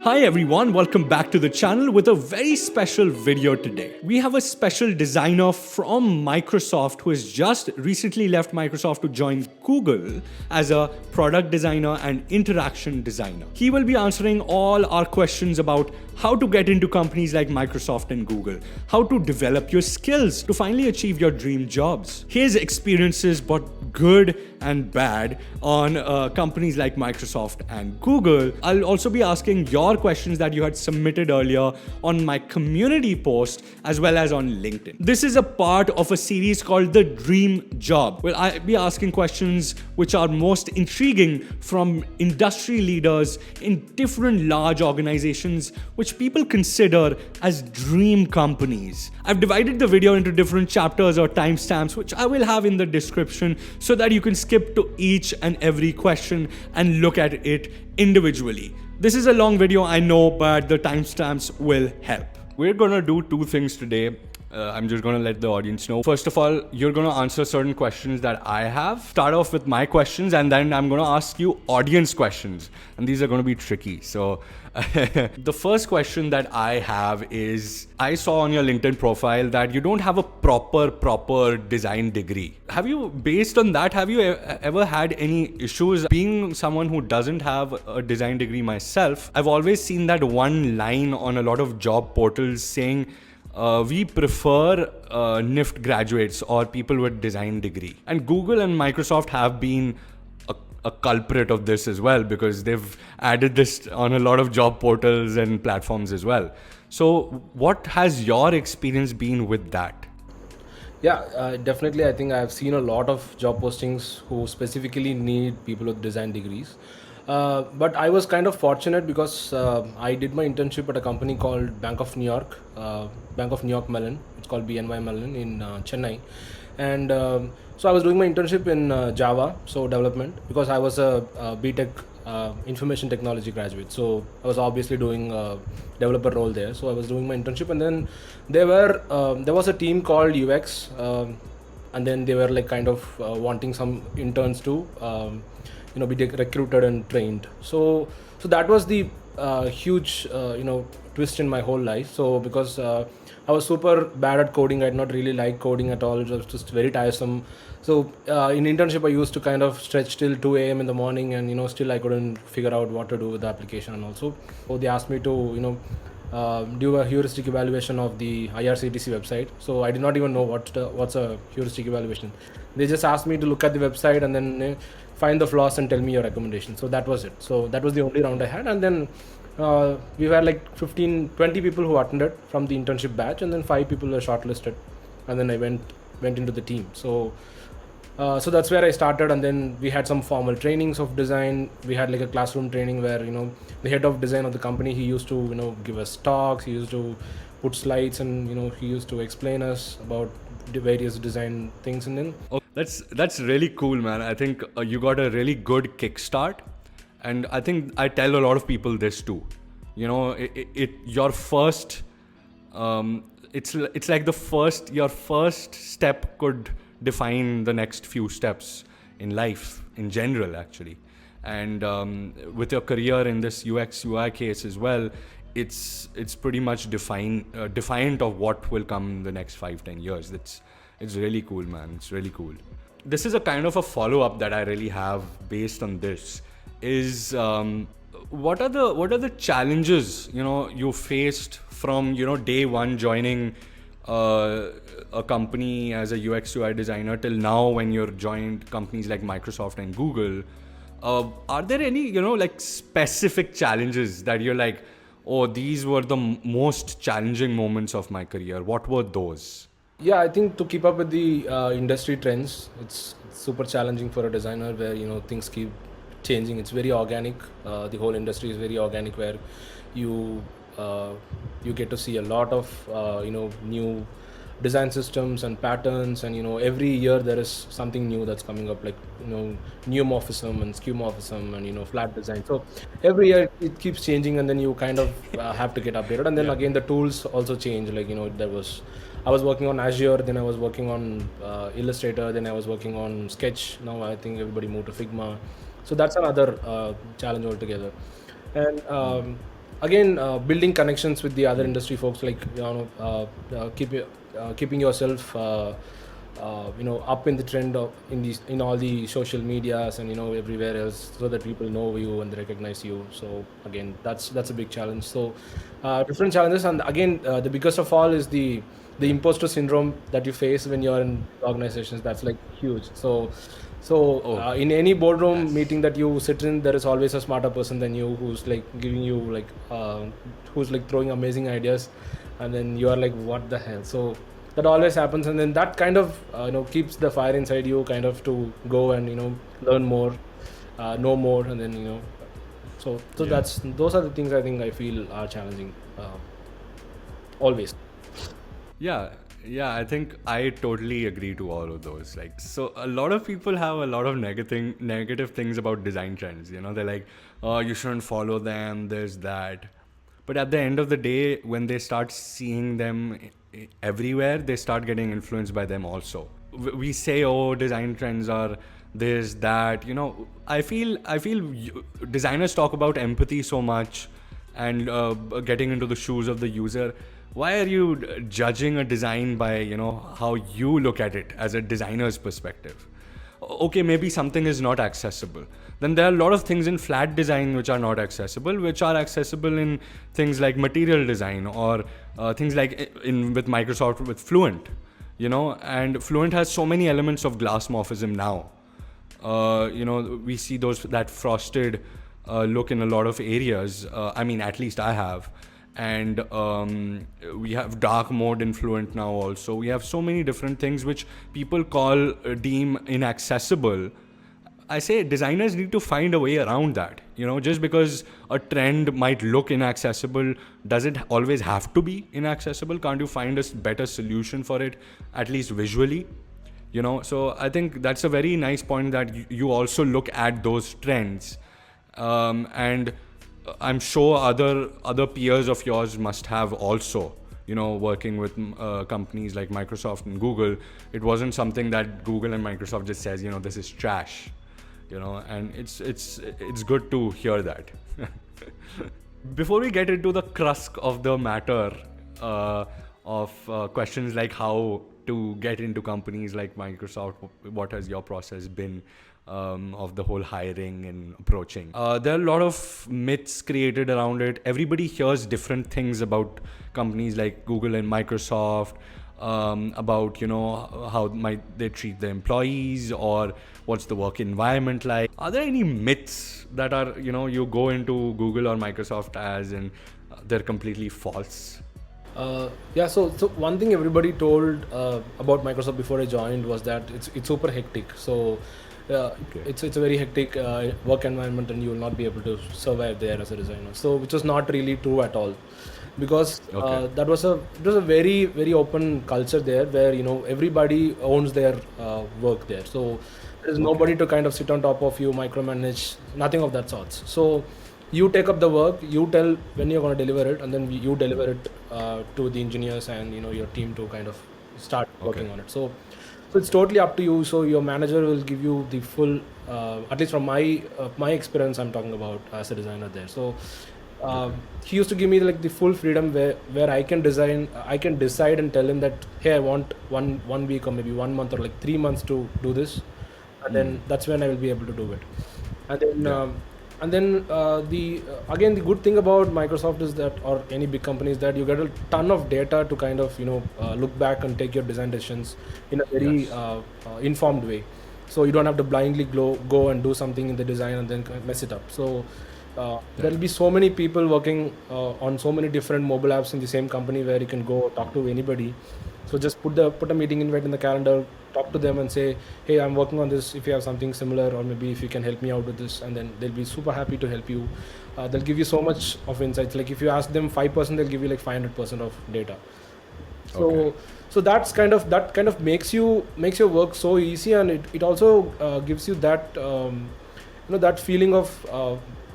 Hi everyone, welcome back to the channel with a very special video today. We have a special designer from Microsoft who has just recently left Microsoft to join Google as a product designer and interaction designer. He will be answering all our questions about how to get into companies like Microsoft and Google, how to develop your skills to finally achieve your dream jobs. His experiences, both good and bad, on companies like Microsoft and Google. I'll also be asking your questions that you had submitted earlier on my community post as well as on LinkedIn. This is a part of a series called The Dream Job, where I'll be asking questions which are most intriguing from industry leaders in different large organizations which people consider as dream companies. I've divided the video into different chapters or timestamps, which I will have in the description so that you can skip to each and every question and look at it individually. This is a long video, I know, but the timestamps will help. We're gonna do two things today. I'm just gonna let the audience know. First of all, you're gonna answer certain questions that I have. Start off with my questions, and then I'm gonna ask you audience questions. And these are gonna be tricky. So, the first question that I have is, I saw on your LinkedIn profile that you don't have a proper design degree. Based on that, have you ever had any issues? Being someone who doesn't have a design degree myself, I've always seen that one line on a lot of job portals saying, we prefer NIFT graduates or people with design degree. And Google and Microsoft have been a culprit of this as well, because they've added this on a lot of job portals and platforms as well. So what has your experience been with that? Yeah, definitely. I think I've seen a lot of job postings who specifically need people with design degrees. But I was kind of fortunate because I did my internship at a company called Bank of New York, Bank of New York Mellon. It's called BNY Mellon in Chennai. And so I was doing my internship in Java, so development, because I was a BTech information technology graduate. So I was obviously doing a developer role there. So I was doing my internship, and then there was a team called UX, and then they were like kind of wanting some interns to be recruited and trained. So that was the huge twist in my whole life. So because I was super bad at coding, I did not really like coding at all. It was just very tiresome. So in internship, I used to kind of stretch till 2 a.m. in the morning, and still I couldn't figure out what to do with the application. And also, so they asked me to do a heuristic evaluation of the IRCTC website. So I did not even know what's a heuristic evaluation. They just asked me to look at the website and then find the flaws and tell me your recommendation. So that was it. So that was the only round I had, and then we were like 20 people who attended from the internship batch, and then 5 people were shortlisted, and then I went into the team. So that's where I started, and then we had some formal trainings of design. We had like a classroom training where the head of design of the company, he used to give us talks. He used to put slides, and he used to explain us about the various design things. And then Oh, that's really cool, man. I think you got a really good kickstart, and I think I tell a lot of people this too. Your first, it's like your first step could define the next few steps in life in general, actually. And with your career in this UX UI case as well, it's pretty much defiant of what will come in the next 5-10 years. It's really cool, man. It's really cool. This is a kind of a follow-up that I really have based on this. Is what are the challenges you faced from day one joining a company as a UX UI designer till now when you're joined companies like Microsoft and Google? Are there any like specific challenges that you're like, oh, these were the most challenging moments of my career? What were those? yeah, I think to keep up with the industry trends, it's super challenging for a designer where things keep changing. It's very organic. The whole industry is very organic, where you you get to see a lot of new design systems and patterns, and every year there is something new that's coming up, like neomorphism and skeuomorphism and flat design. So every year it keeps changing, and then you kind of have to get updated. And then Yeah. again, the tools also change. Like I was working on Azure, then I was working on Illustrator, then I was working on Sketch. Now I think everybody moved to Figma. So that's another challenge altogether. And again, building connections with the other industry folks, like keeping yourself up in the trend of in all the social medias and everywhere else, so that people know you and recognize you. So again, that's a big challenge. So different challenges, and again, the biggest of all is the imposter syndrome that you face when you're in organizations. That's like huge. So in any boardroom meeting that you sit in, there is always a smarter person than you, who's like giving you who's like throwing amazing ideas, and then you are like, what the hell? So that always happens, and then that kind of keeps the fire inside you, kind of to go and learn more, know more, and then so Yeah. those are the things I think I feel are challenging, always. Yeah, yeah, I think I totally agree to all of those. Like, so a lot of people have a lot of negative things about design trends. They're like, oh, you shouldn't follow them. There's that. But at the end of the day, when they start seeing them everywhere, they start getting influenced by them also. We say, oh, design trends are this, that. I feel designers talk about empathy so much and getting into the shoes of the user. Why are you judging a design by how you look at it as a designer's perspective? Okay, maybe something is not accessible. Then there are a lot of things in flat design which are not accessible, which are accessible in things like material design, or things like in with Microsoft with Fluent. And Fluent has so many elements of glass morphism now. We see that frosted look in a lot of areas. I mean, at least I have. And we have dark mode in Fluent now also. We have so many different things which people deem inaccessible. I say designers need to find a way around that. Just because a trend might look inaccessible, does it always have to be inaccessible? Can't you find a better solution for it, at least visually? So I think that's a very nice point, that you also look at those trends. And I'm sure other peers of yours must have also, working with companies like Microsoft and Google. It wasn't something that Google and Microsoft just says, this is trash, and it's good to hear that. Before we get into the crux of the matter, of questions like how to get into companies like Microsoft, what has your process been, of the whole hiring and approaching? There are a lot of myths created around it. Everybody hears different things about companies like Google and Microsoft, about how might they treat the employees, or what's the work environment like. Are there any myths that are you go into Google or Microsoft as, and they're completely false? Yeah, so one thing everybody told about Microsoft before I joined was that it's super hectic. So Okay. it's a very hectic work environment, and you will not be able to survive there as a designer. So which was not really true at all, because Okay. it was a very very open culture there, where everybody owns their work there. So there's nobody to kind of sit on top of you, micromanage, nothing of that sorts. So you take up the work, you tell when you're going to deliver it, and then you deliver it to the engineers and your team to kind of start working Okay. on it. So it's totally up to you. So your manager will give you the full, at least from my experience, I'm talking about as a designer there. So he used to give me like the full freedom, where I can decide and tell him that, hey, I want one week or maybe 1 month or like 3 months to do this, and then that's when I will be able to do it. And then Yeah. the again, the good thing about Microsoft is that, or any big company, is that you get a ton of data to kind of look back and take your design decisions in a very Yes. informed way. So you don't have to blindly go and do something in the design and then kind of mess it up. So there will be so many people working on so many different mobile apps in the same company, where you can go talk to anybody. So just put a meeting invite in the calendar, talk to them and say, hey, I'm working on this. If you have something similar, or maybe if you can help me out with this, and then they'll be super happy to help you. They'll give you so much of insights. Like if you ask them 5%, they'll give you like 500% of data. So Okay. so that kind of makes your work so easy, and it also gives you that that feeling of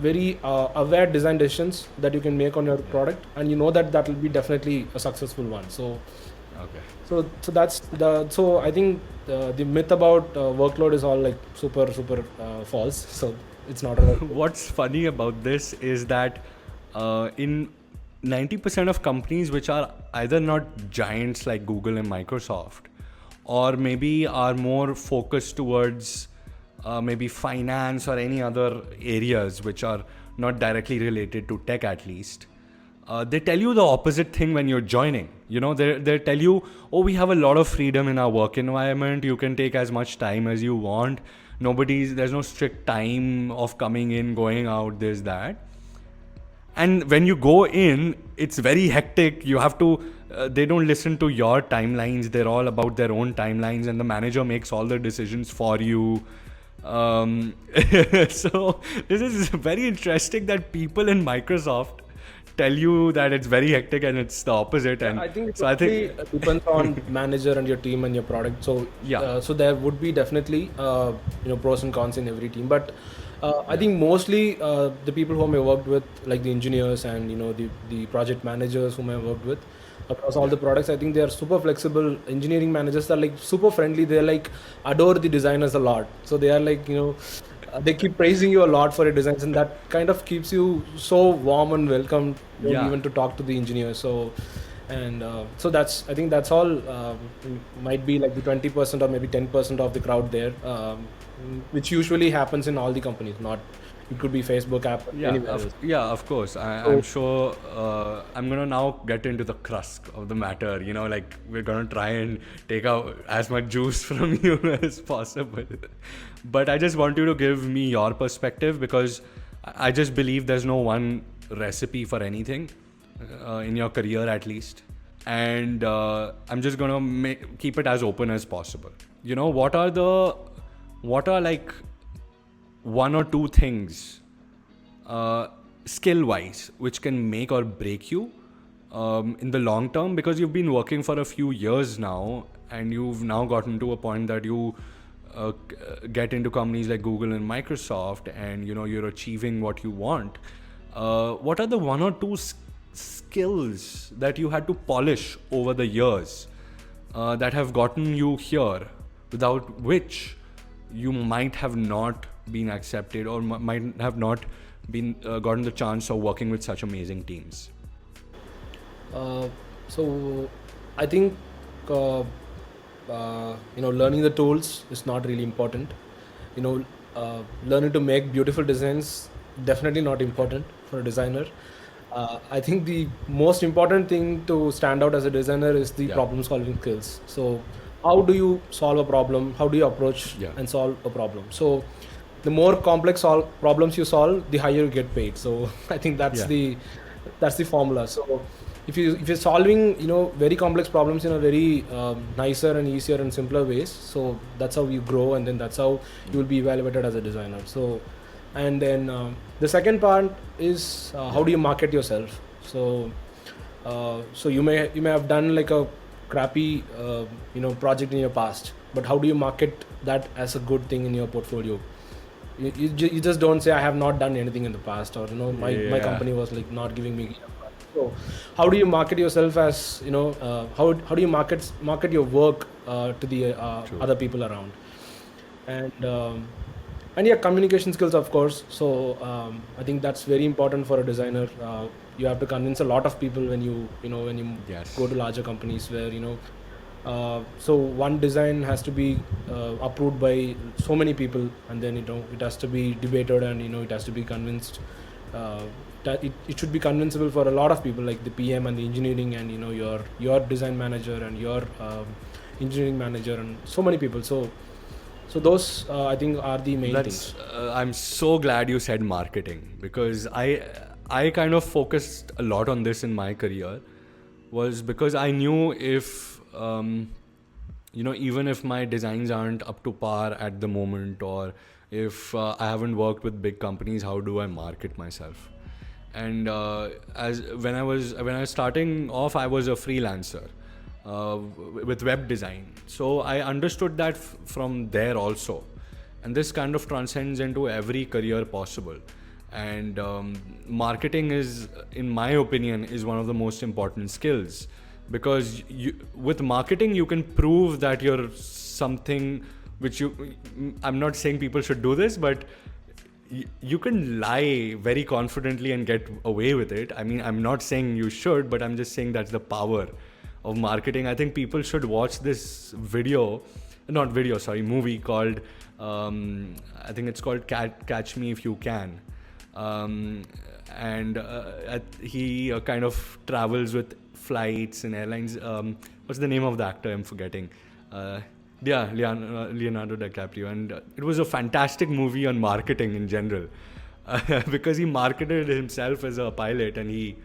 very aware design decisions that you can make on your product, and that will be definitely a successful one. Okay. So that's so I think the myth about workload is all like super false. So it's not a What's funny about this is that in 90% of companies which are either not giants like Google and Microsoft, or maybe are more focused towards maybe finance or any other areas which are not directly related to tech at least, they tell you the opposite thing when you're joining. You know, they tell you, oh, we have a lot of freedom in our work environment. You can take as much time as you want. There's no strict time of coming in, going out, this, that. And when you go in, it's very hectic. You have to, they don't listen to your timelines. They're all about their own timelines, and the manager makes all the decisions for you. So this is very interesting that people in Microsoft tell you that it's very hectic and it's the opposite. And I think it so I totally think depends on manager and your team and your product. So Yeah. so there would be definitely pros and cons in every team. But I think mostly the people whom I worked with, like the engineers and the project managers whom I worked with across all the products, I think they are super flexible. Engineering managers are like super friendly. They're like adore the designers a lot. So they are like they keep praising you a lot for your designs, and that kind of keeps you so warm and welcome, Yeah. even to talk to the engineers. So and so that's, I think that's all, might be like the 20% or maybe 10% of the crowd there, which usually happens in all the companies. Not, it could be Facebook app, anywhere else. Of course. I'm sure I'm gonna now get into the crust of the matter. You know, like we're gonna try and take out as much juice from you as possible. But I just want you to give me your perspective, because I just believe there's no one recipe for anything in your career at least. And I'm just gonna keep it as open as possible. You know, what are like one or two things skill wise which can make or break you in the long term, because you've been working for a few years now and you've now gotten to a point that you get into companies like Google and Microsoft, and you're achieving what you want. What are the one or two skills that you had to polish over the years that have gotten you here, without which you might have not been accepted or might have not been gotten the chance of working with such amazing teams? So I think learning the tools is not really important. Learning to make beautiful designs, definitely not important for a designer. I think the most important thing to stand out as a designer is the Yeah. problem solving skills. So how do you solve a problem? How do you approach Yeah. and solve a problem? So the more complex problems you solve, the higher you get paid. So I think Yeah. that's the formula. So if you're solving very complex problems in a very nicer and easier and simpler ways, so that's how you grow, and then that's how you will be evaluated as a designer. So and then the second part is how do you market yourself. So so you may have done like a crappy project in your past, but how do you market that as a good thing in your portfolio? You just don't say I have not done anything in the past, or my Yeah. company was like not giving me. So how do you market yourself as how do you market your work to the True. other people around? And yeah, communication skills, of course. So I think that's very important for a designer. You have to convince a lot of people when you Yes. go to larger companies where so one design has to be approved by so many people, and then it has to be debated, and it has to be convinced. It should be convincible for a lot of people, like the PM and the engineering, and your design manager and your engineering manager, and so many people. So those I think are the main things. I'm so glad you said marketing, because I kind of focused a lot on this in my career, was because I knew if even if my designs aren't up to par at the moment, or if I haven't worked with big companies, how do I market myself? And as when I was starting off, I was a freelancer with web design, so I understood that from there also, and this kind of transcends into every career possible. And marketing is, in my opinion, is one of the most important skills, because with marketing you can prove that you're something which I'm not saying people should do this, but you can lie very confidently and get away with it. I mean, I'm not saying you should, but I'm just saying that's the power of marketing. I think people should watch this movie called, I think it's called Catch Me If You Can. And he kind of travels with flights and airlines. What's the name of the actor? I'm forgetting. Yeah, Leonardo DiCaprio. And it was a fantastic movie on marketing in general. Because he marketed himself as a pilot and he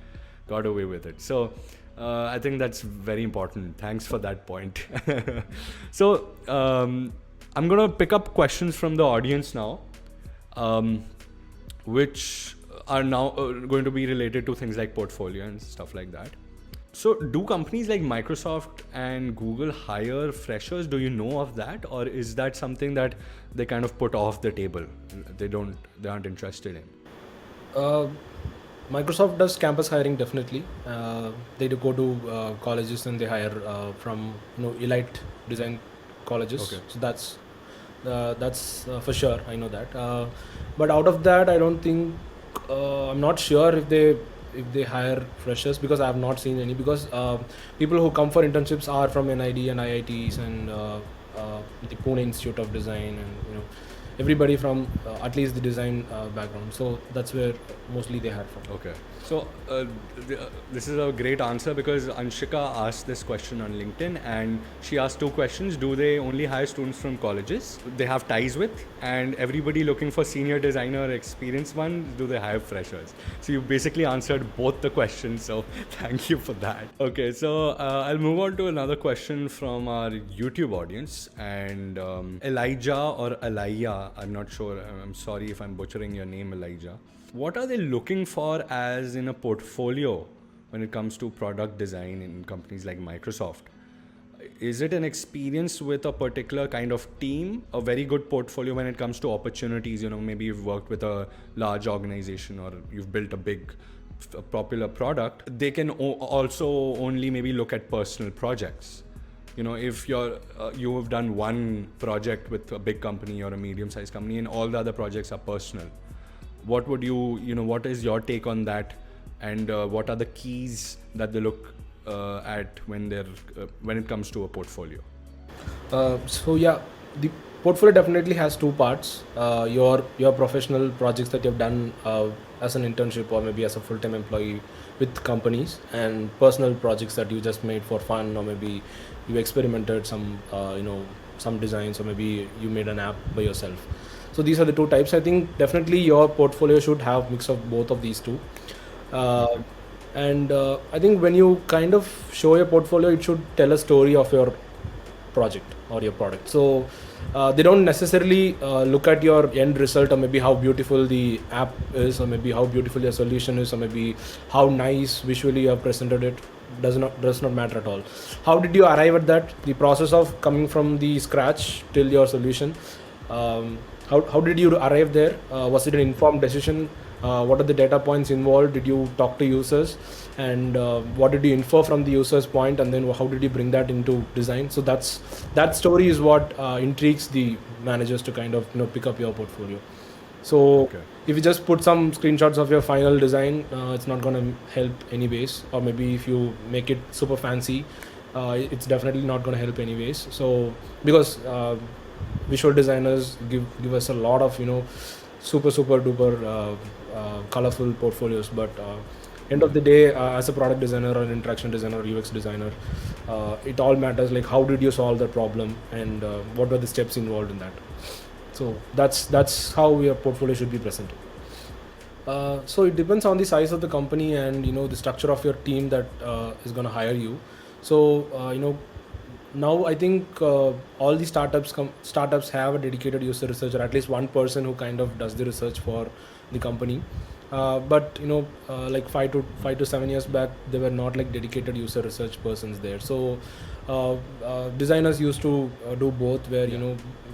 got away with it. So I think that's very important. Thanks for that point. So I'm going to pick up questions from the audience now, which are now going to be related to things like portfolio and stuff like that. So do companies like Microsoft and Google hire freshers? Do you know of that? Or is that something that they kind of put off the table? They aren't interested in? Microsoft does campus hiring definitely. They do go to colleges and they hire from elite design colleges. Okay. So that's for sure. I know that. But out of that, I don't think I'm not sure if they hire freshers, because I have not seen any. Because people who come for internships are from NID and IITs and the Pune Institute of Design, and everybody from at least the design background. So that's where mostly they hire from. Okay. So this is a great answer, because Anshika asked this question on LinkedIn and she asked two questions. Do they only hire students from colleges they have ties with? And everybody looking for senior designer or experienced one, do they hire freshers? So you basically answered both the questions. So thank you for that. Okay. So I'll move on to another question from our YouTube audience. And Elijah or Alaya, I'm not sure. I'm sorry if I'm butchering your name, Elijah. What are they looking for as in a portfolio when it comes to product design in companies like Microsoft? Is it an experience with a particular kind of team, a very good portfolio when it comes to opportunities? Maybe you've worked with a large organization or you've built a big popular product. They can also only maybe look at personal projects. If you have done one project with a big company or a medium-sized company and all the other projects are personal, what would what is your take on that, and what are the keys that they look at when it comes to a portfolio? So yeah, the portfolio definitely has two parts. Your professional projects that you've done as an internship or maybe as a full-time employee with companies, and personal projects that you just made for fun, or maybe you experimented some some designs, or maybe you made an app by yourself. So these are the two types. I think definitely your portfolio should have mix of both of these two. And I think when you kind of show your portfolio, it should tell a story of your project or your product. So they don't necessarily look at your end result, or maybe how beautiful the app is, or maybe how beautiful your solution is, or maybe how nice visually you have presented it. Does not matter at all. How did you arrive at that? The process of coming from the scratch till your solution. How did you arrive there? Was it an informed decision? What are the data points involved? Did you talk to users? And what did you infer from the user's point? And then how did you bring that into design? So that story is what intrigues the managers to kind of pick up your portfolio. So Okay. if you just put some screenshots of your final design, it's not going to help anyways. Or maybe if you make it super fancy, it's definitely not going to help anyways. So because visual designers give us a lot of super duper colorful portfolios, but end of the day, as a product designer or an interaction designer or UX designer, it all matters, like how did you solve the problem, and what were the steps involved in that. So that's how your portfolio should be presented. So it depends on the size of the company and the structure of your team that is going to hire you. So now I think all the startups have a dedicated user researcher, at least one person who kind of does the research for the company. But like 5 to 7 years back, there were not like dedicated user research persons there. So designers used to do both, where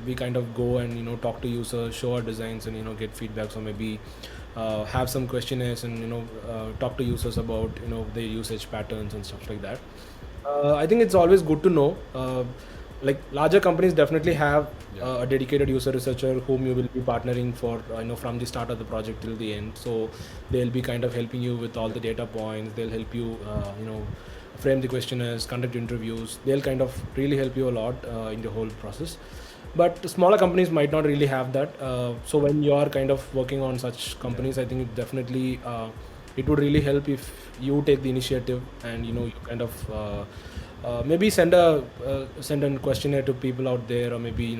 we kind of go and talk to users, show our designs, and get feedback. So maybe have some questionnaires and talk to users about their usage patterns and stuff like that. I think it's always good to know like larger companies definitely have a dedicated user researcher whom you will be partnering for, from the start of the project till the end. So they'll be kind of helping you with all the data points. They'll help you, frame the questionnaires, conduct interviews. They'll kind of really help you a lot in the whole process. But smaller companies might not really have that. So when you are kind of working on such companies, I think it definitely it would really help if you take the initiative and you kind of maybe send a questionnaire to people out there, or maybe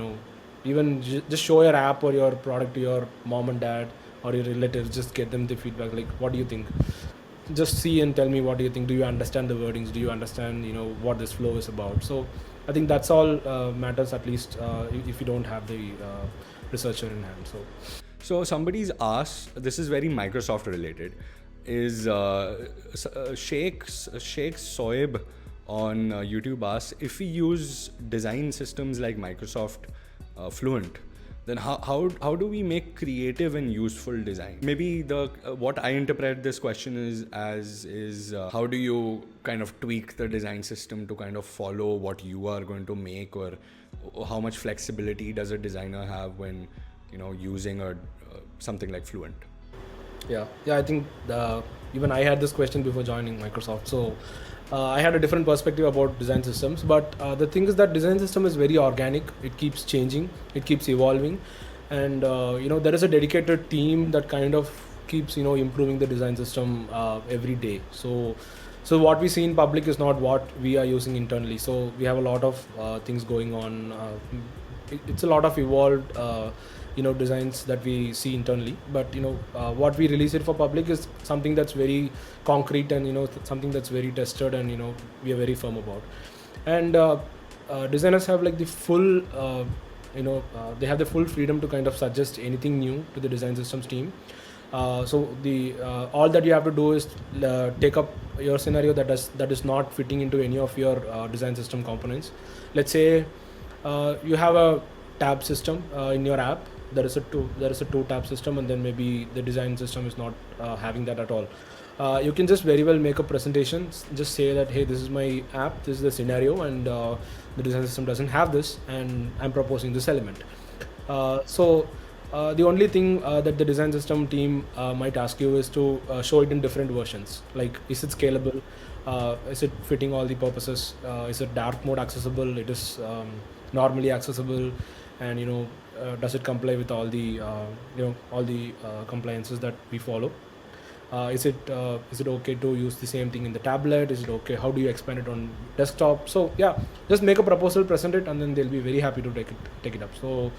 even just show your app or your product to your mom and dad or your relatives. Just get them the feedback, like what do you think, just see and tell me what do you think. Do you understand the wordings? Do you understand what this flow is about? So I think that's all matters, at least if you don't have the researcher in hand. So somebody's asked, this is very Microsoft related, is Sheikh Soeb on YouTube asks, if we use design systems like Microsoft Fluent, then how do we make creative and useful design? Maybe what I interpret this question is how do you kind of tweak the design system to kind of follow what you are going to make, or how much flexibility does a designer have when using something like Fluent? Yeah, I think even I had this question before joining Microsoft. So I had a different perspective about design systems. But the thing is that design system is very organic. It keeps changing. It keeps evolving. And, there is a dedicated team that kind of keeps, improving the design system every day. So what we see in public is not what we are using internally. So we have a lot of things going on. It's a lot of evolved designs that we see internally, but what we release it for public is something that's very concrete and something that's very tested and we are very firm about. And designers have like the full they have the full freedom to kind of suggest anything new to the design systems team. So the all that you have to do is take up your scenario that is not fitting into any of your design system components. Let's say you have a tab system in your app. There is a two tab system, and then maybe the design system is not having that at all. You can just very well make a presentation, just say that, hey, this is my app, this is the scenario, and the design system doesn't have this, and I'm proposing this element. So the only thing that the design system team might ask you is to show it in different versions. Like, is it scalable? Is it fitting all the purposes? Is it dark mode accessible? It is normally accessible, and does it comply with all the compliances that we follow? Is it okay to use the same thing in the tablet? Is it okay? How do you expand it on desktop? So yeah, just make a proposal, present it, and then they'll be very happy to take it up. So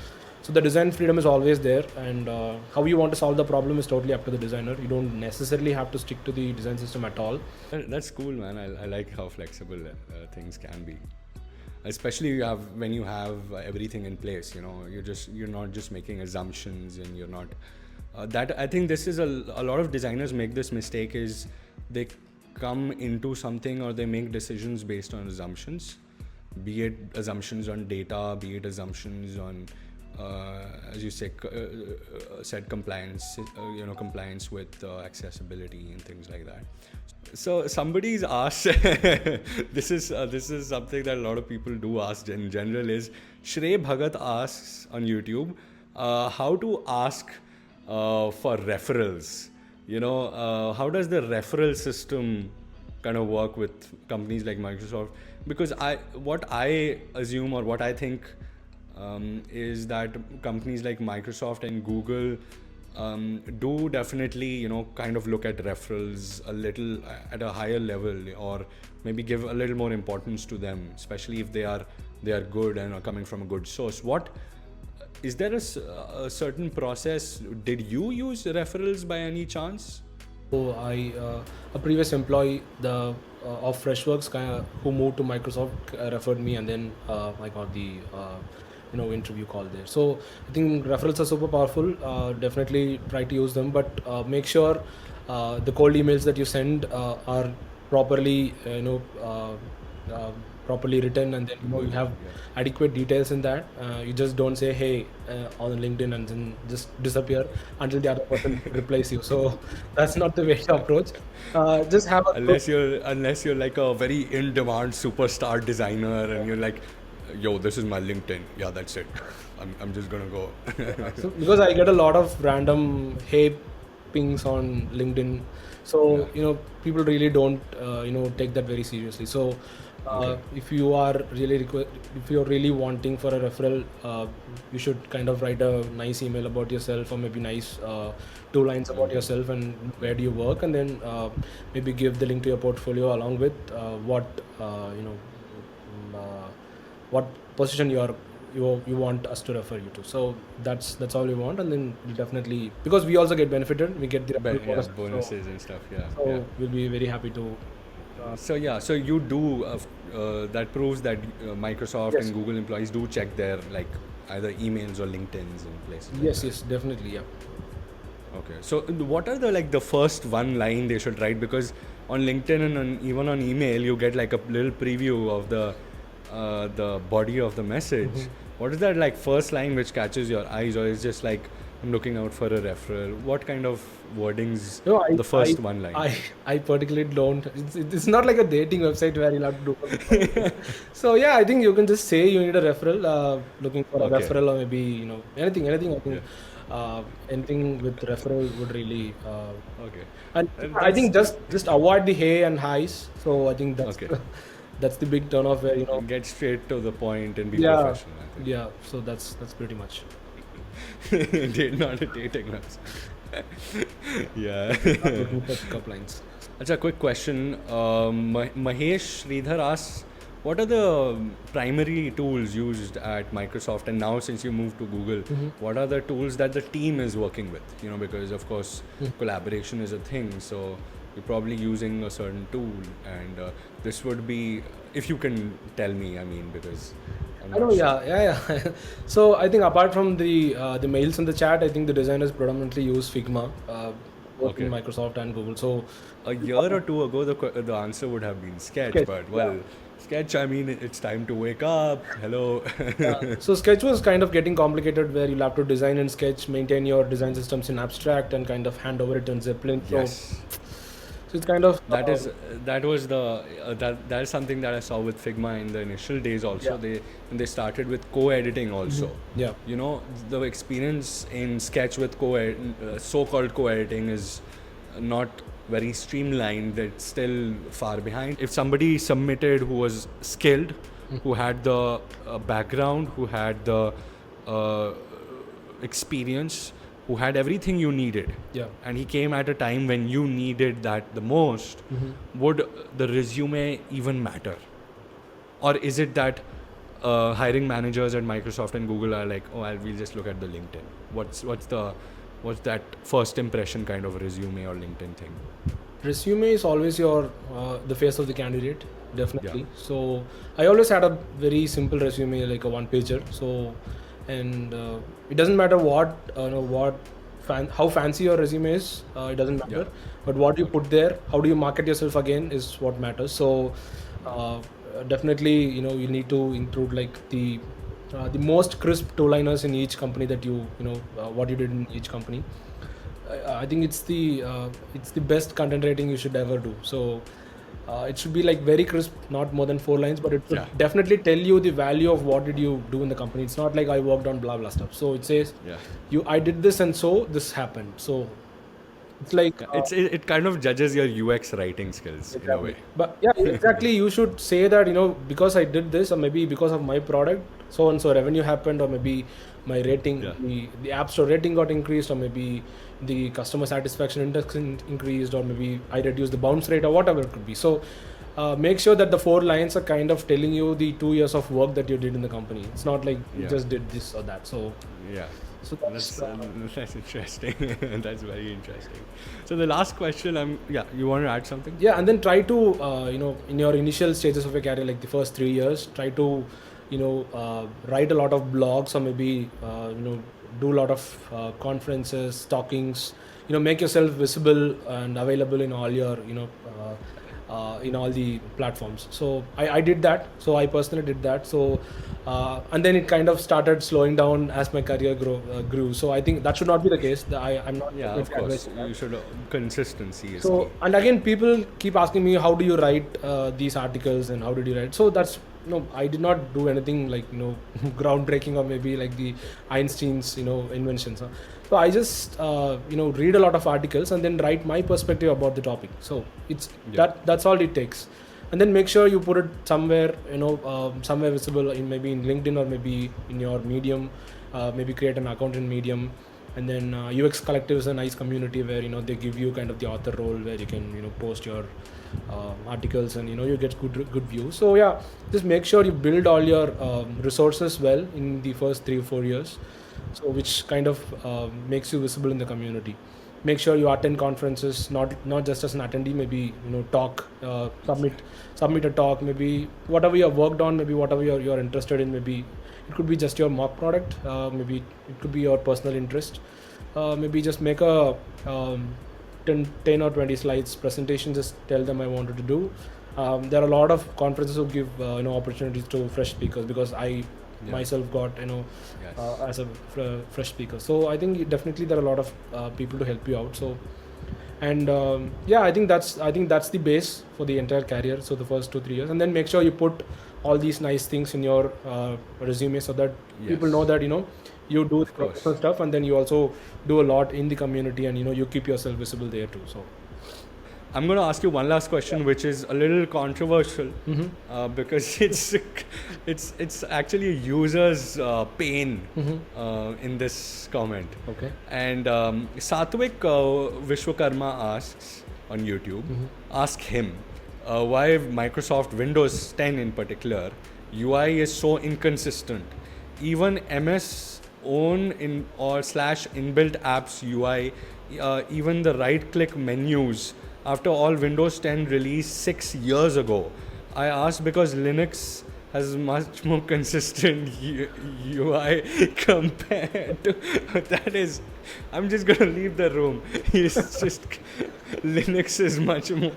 the design freedom is always there, and how you want to solve the problem is totally up to the designer. You don't necessarily have to stick to the design system at all. That's cool, man. I like how flexible things can be. Especially when you have everything in place, you're not just making assumptions, and you're not that. I think this is a lot of designers make this mistake, is they come into something or they make decisions based on assumptions, be it assumptions on data, be it assumptions on as you say, said compliance, compliance with accessibility and things like that. So somebody's asked, this is something that a lot of people do ask in general, is Shrey Bhagat asks on YouTube, how to ask for referrals. How does the referral system kind of work with companies like Microsoft? Because what I assume, or what I think, is that companies like Microsoft and Google do definitely, kind of look at referrals a little at a higher level, or maybe give a little more importance to them, especially if they are good and are coming from a good source. Is there a certain process? Did you use referrals by any chance? So a previous employee of Freshworks who moved to Microsoft referred me, and then I got the interview call there. So I think referrals are super powerful. Definitely try to use them, but make sure the cold emails that you send are properly properly written, and then you have adequate details in that. You just don't say hey on LinkedIn and then just disappear until the other person replies you. So that's not the way to approach. Just have unless you're like a very in-demand superstar designer, and you're like yo, this is my LinkedIn. Yeah, that's it. I'm just gonna go. So because I get a lot of random hey pings on LinkedIn, so people really don't take that very seriously. So if you are really if you're really wanting for a referral, you should kind of write a nice email about yourself, or maybe nice 2 lines about yourself and where do you work, and then maybe give the link to your portfolio along with what position you want us to refer you to. So that's all we want, and then we'll definitely, because we also get benefited, we get the referral bonus, bonuses and stuff. Yeah. so we'll be very happy to. So you do that proves that Microsoft Yes. and Google employees do check their like either emails or LinkedIn's in places. like Yes, that. yes, definitely, yeah. Okay. So what are the first one line they should write? Because on LinkedIn and even on email, you get like a little preview of the body of the message. What is that like first line which catches your eyes, or is just like I'm looking out for a referral? What kind of wordings? No, The first one line. I particularly don't. It's not like a dating website where you'll have to do. So yeah, I think you can just say you need a referral, looking for a Okay. referral, or maybe anything. I think anything with referral would really. Okay. And And I think just avoid the hey and highs. So I think that's Okay. that's the big turn off where Get straight to the point and be yeah, professional. I think. yeah. So that's pretty much. Not a dating website. Yeah. Looking for pickup lines. Acha, quick question. Mahesh Sridhar asks, what are the primary tools used at Microsoft? And now, since you moved to Google, what are the tools that the team is working with? Because of course, collaboration is a thing. So you're probably using a certain tool, and this would be, if you can tell me. I mean, because I'm I not know, sure. yeah. So I think apart from the mails and the chat, I think the designers predominantly use Figma, both in Okay. Microsoft and Google. So A year or two ago, the answer would have been Sketch, Sketch, but well, Sketch, I mean, it's time to wake up. Hello. so Sketch was kind of getting complicated, where you'll have to design in Sketch, maintain your design systems in Abstract, and kind of hand over it in Zeppelin. Yes. So it's kind of That is something that I saw with Figma in the initial days also. Yeah. They started with co-editing also. yeah. The experience in Sketch with so-called co-editing is not very streamlined. It's still far behind. If somebody submitted who was skilled, who had the background, who had the uh, experience, who had everything you needed, Yeah. and he came at a time when you needed that the most, would the resume even matter? Or is it that hiring managers at Microsoft and Google are like, oh, we'll just look at the LinkedIn? What's that first impression kind of resume or LinkedIn thing? Resume is always your the face of the candidate, definitely. Yeah. So I always had a very simple resume, like a one pager. So and it doesn't matter how fancy your resume is, it doesn't matter. Yeah. But what you put there, how do you market yourself again, is what matters. So definitely, you need to include like the most crisp two-liners in each company that what you did in each company. I think it's the best content writing you should ever do. So it should be like very crisp, not more than 4 lines, but it should Yeah. definitely tell you the value of what did you do in the company. It's not like I worked on blah blah stuff. So it says Yeah. I did this and so this happened. So it's like It kind of judges your UX writing skills in a way. But yeah, exactly. You should say that because I did this, or maybe because of my product, so and so revenue happened, or maybe my rating, Yeah. the App Store rating got increased, or maybe the customer satisfaction index increased, or maybe I reduced the bounce rate, or whatever it could be. So make sure that the 4 lines are kind of telling you the 2 years of work that you did in the company. It's not like you Yeah. just did this or that. So Yeah. so That's interesting. That's very interesting. So the last question, you want to add something? yeah, and then try to in your initial stages of your career, like the first 3 years, try to write a lot of blogs, or maybe do a lot of conferences, talkings, make yourself visible and available in all your in all the platforms. So I did that. So I personally did that. So and then it kind of started slowing down as my career grew. So I think that should not be the case. I'm not Yeah, of definitely course. advising that. You should. Consistency is So key. and again, people keep asking me, how do you write these articles and how did you write? So that's I did not do anything like groundbreaking or maybe like the Einstein's inventions. Huh? So I just read a lot of articles and then write my perspective about the topic. So it's that's all it takes, and then make sure you put it somewhere somewhere visible maybe in LinkedIn or maybe in your Medium. Maybe create an account in Medium, and then UX Collective is a nice community where they give you kind of the author role where you can post your articles, and you get good views. So yeah, just make sure you build all your resources well in the first 3 or 4 years, so which kind of makes you visible in the community. Make sure you attend conferences, not just as an attendee, maybe talk, submit a talk, maybe whatever you have worked on, maybe whatever you're interested in, maybe it could be just your mock product, maybe it could be your personal interest, maybe just make a 10 or 20 slides presentation, just tell them I wanted to do. There are a lot of conferences who give opportunities to fresh speakers, because I myself got as a fresh speaker. So I think definitely there are a lot of people to help you out. So and I think that's the base for the entire career. So the first 2-3 years, and then make sure you put all these nice things in your resume, so that people know that you do the professional stuff, and then you also do a lot in the community, and you keep yourself visible there too. So I'm going to ask you one last question, which is a little controversial, because it's actually a user's pain in this comment. Okay. And Satvik Vishwakarma asks on YouTube, ask him why Microsoft Windows 10 in particular UI is so inconsistent. Even MS own or / inbuilt apps UI, even the right-click menus. After all, Windows 10 released 6 years ago. I asked because Linux has much more consistent UI compared to that is. I'm just gonna leave the room. He's just Linux is much more,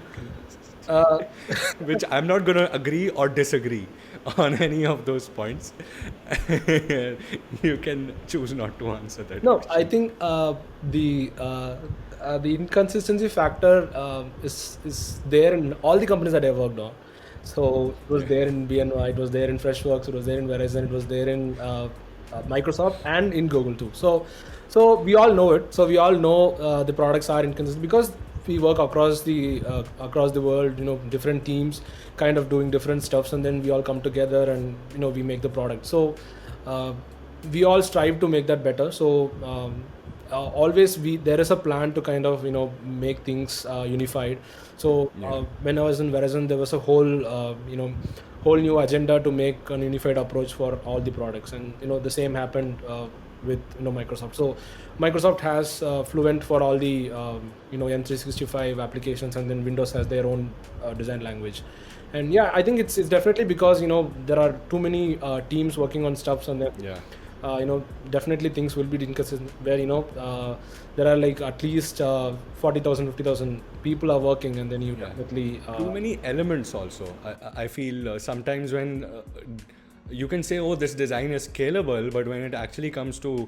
which I'm not gonna agree or disagree on any of those points. You can choose not to answer that. No, question. I think the inconsistency factor is there in all the companies that I worked on. So it was there in BNY, it was there in Freshworks, it was there in Verizon, it was there in Microsoft, and in Google too. So we all know it. So we all know the products are inconsistent, because we work across the world, different teams kind of doing different stuffs, and then we all come together and we make the product. So we all strive to make that better. So always there is a plan to kind of make things unified. So when I was in Verizon, there was a whole new agenda to make a unified approach for all the products, and the same happened with Microsoft. So Microsoft has Fluent for all the M365 applications, and then Windows has their own design language. And yeah, I think it's definitely because there are too many teams working on stuff, and then definitely things will be inconsistent, where there are like at least 40,000 50,000 people are working, and then you definitely too many elements also. I feel sometimes when you can say, oh, this design is scalable, but when it actually comes to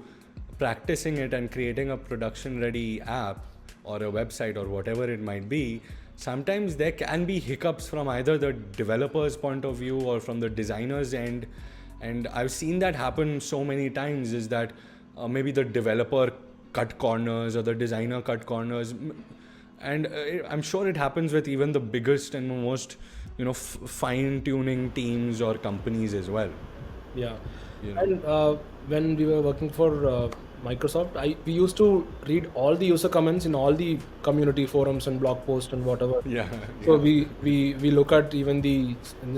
practicing it and creating a production ready app or a website or whatever it might be, sometimes there can be hiccups from either the developer's point of view or from the designer's end. And I've seen that happen so many times, is that maybe the developer cut corners or the designer cut corners. And I'm sure it happens with even the biggest and most, fine-tuning teams or companies as well. Yeah. And when we were working for Microsoft, we used to read all the user comments in all the community forums and blog posts and whatever. So we look at even the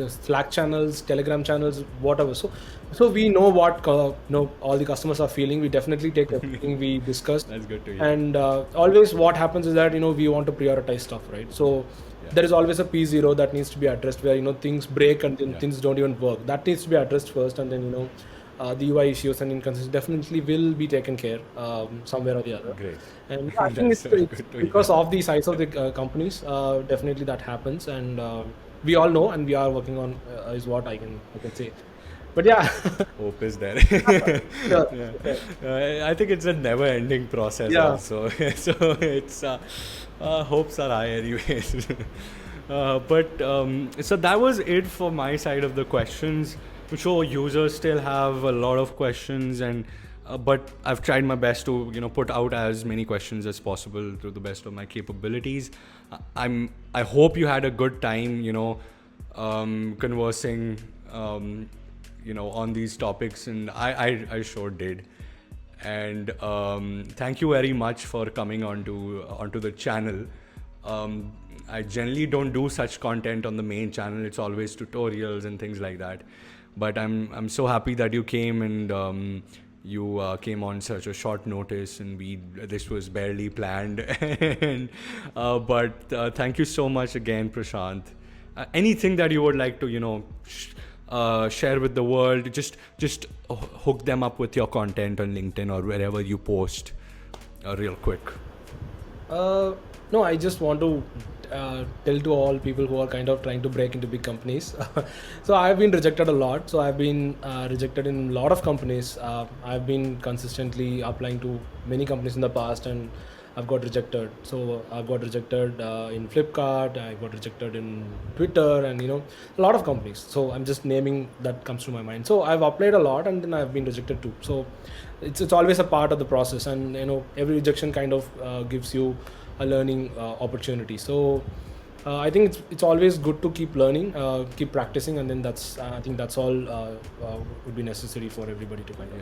Slack channels, Telegram channels, whatever. So we know what all the customers are feeling. We definitely take everything we discussed. That's good to hear. And always what happens is that we want to prioritize stuff, right? So there is always a P0 that needs to be addressed, where things break and then things don't even work. That needs to be addressed first, and then the UI issues and inconsistency definitely will be taken care somewhere or the other. Great. And I think it's because of the size of the companies, definitely that happens, and we all know, and we are working on is what I can say. But yeah, hope is there. Yeah. I think it's a never-ending process also. So it's hopes are high anyways. So that was it for my side of the questions. I'm sure users still have a lot of questions, and but I've tried my best to put out as many questions as possible to the best of my capabilities. I hope you had a good time, conversing, on these topics, and I sure did. And thank you very much for coming onto the channel. I generally don't do such content on the main channel. It's always tutorials and things like that. But I'm so happy that you came, and you came on such a short notice, and this was barely planned. and but thank you so much again, Prashant. Anything that you would like to share with the world, just hook them up with your content on LinkedIn or wherever you post, real quick. No, I just want to tell to all people who are kind of trying to break into big companies. So I've been rejected a lot. So I've been rejected in a lot of companies. I've been consistently applying to many companies in the past, and I've got rejected. So I've got rejected in Flipkart. I got rejected in Twitter, and a lot of companies. So I'm just naming that comes to my mind. So I've applied a lot, and then I've been rejected too. So it's always a part of the process, and every rejection kind of gives you a learning opportunity. So I think it's always good to keep learning, keep practicing, and then I think that's all would be necessary for everybody to kind of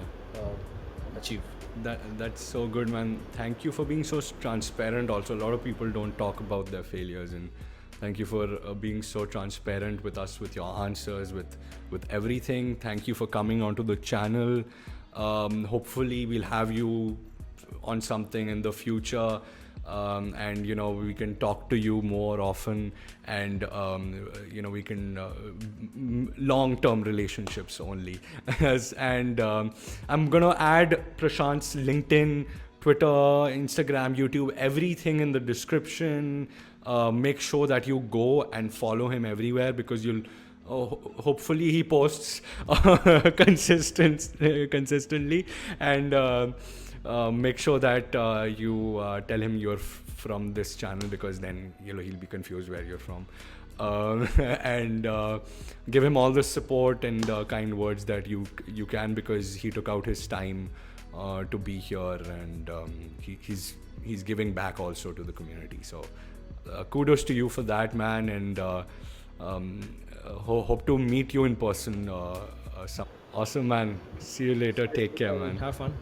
achieve. That's so good, man. Thank you for being so transparent. Also, a lot of people don't talk about their failures, and thank you for being so transparent with us, with your answers, with everything. Thank you for coming onto the channel. Hopefully we'll have you on something in the future, and we can talk to you more often, and we can long-term relationships only. And I'm gonna add Prashant's LinkedIn, Twitter, Instagram, YouTube, everything in the description. Make sure that you go and follow him everywhere, because you'll hopefully he posts consistently, and make sure that you tell him you're from this channel, because then he'll be confused where you're from. And give him all the support and kind words that you can, because he took out his time to be here, and he's giving back also to the community. So kudos to you for that, man, and hope to meet you in person. Awesome, man. See you later. Take care, man. Have fun.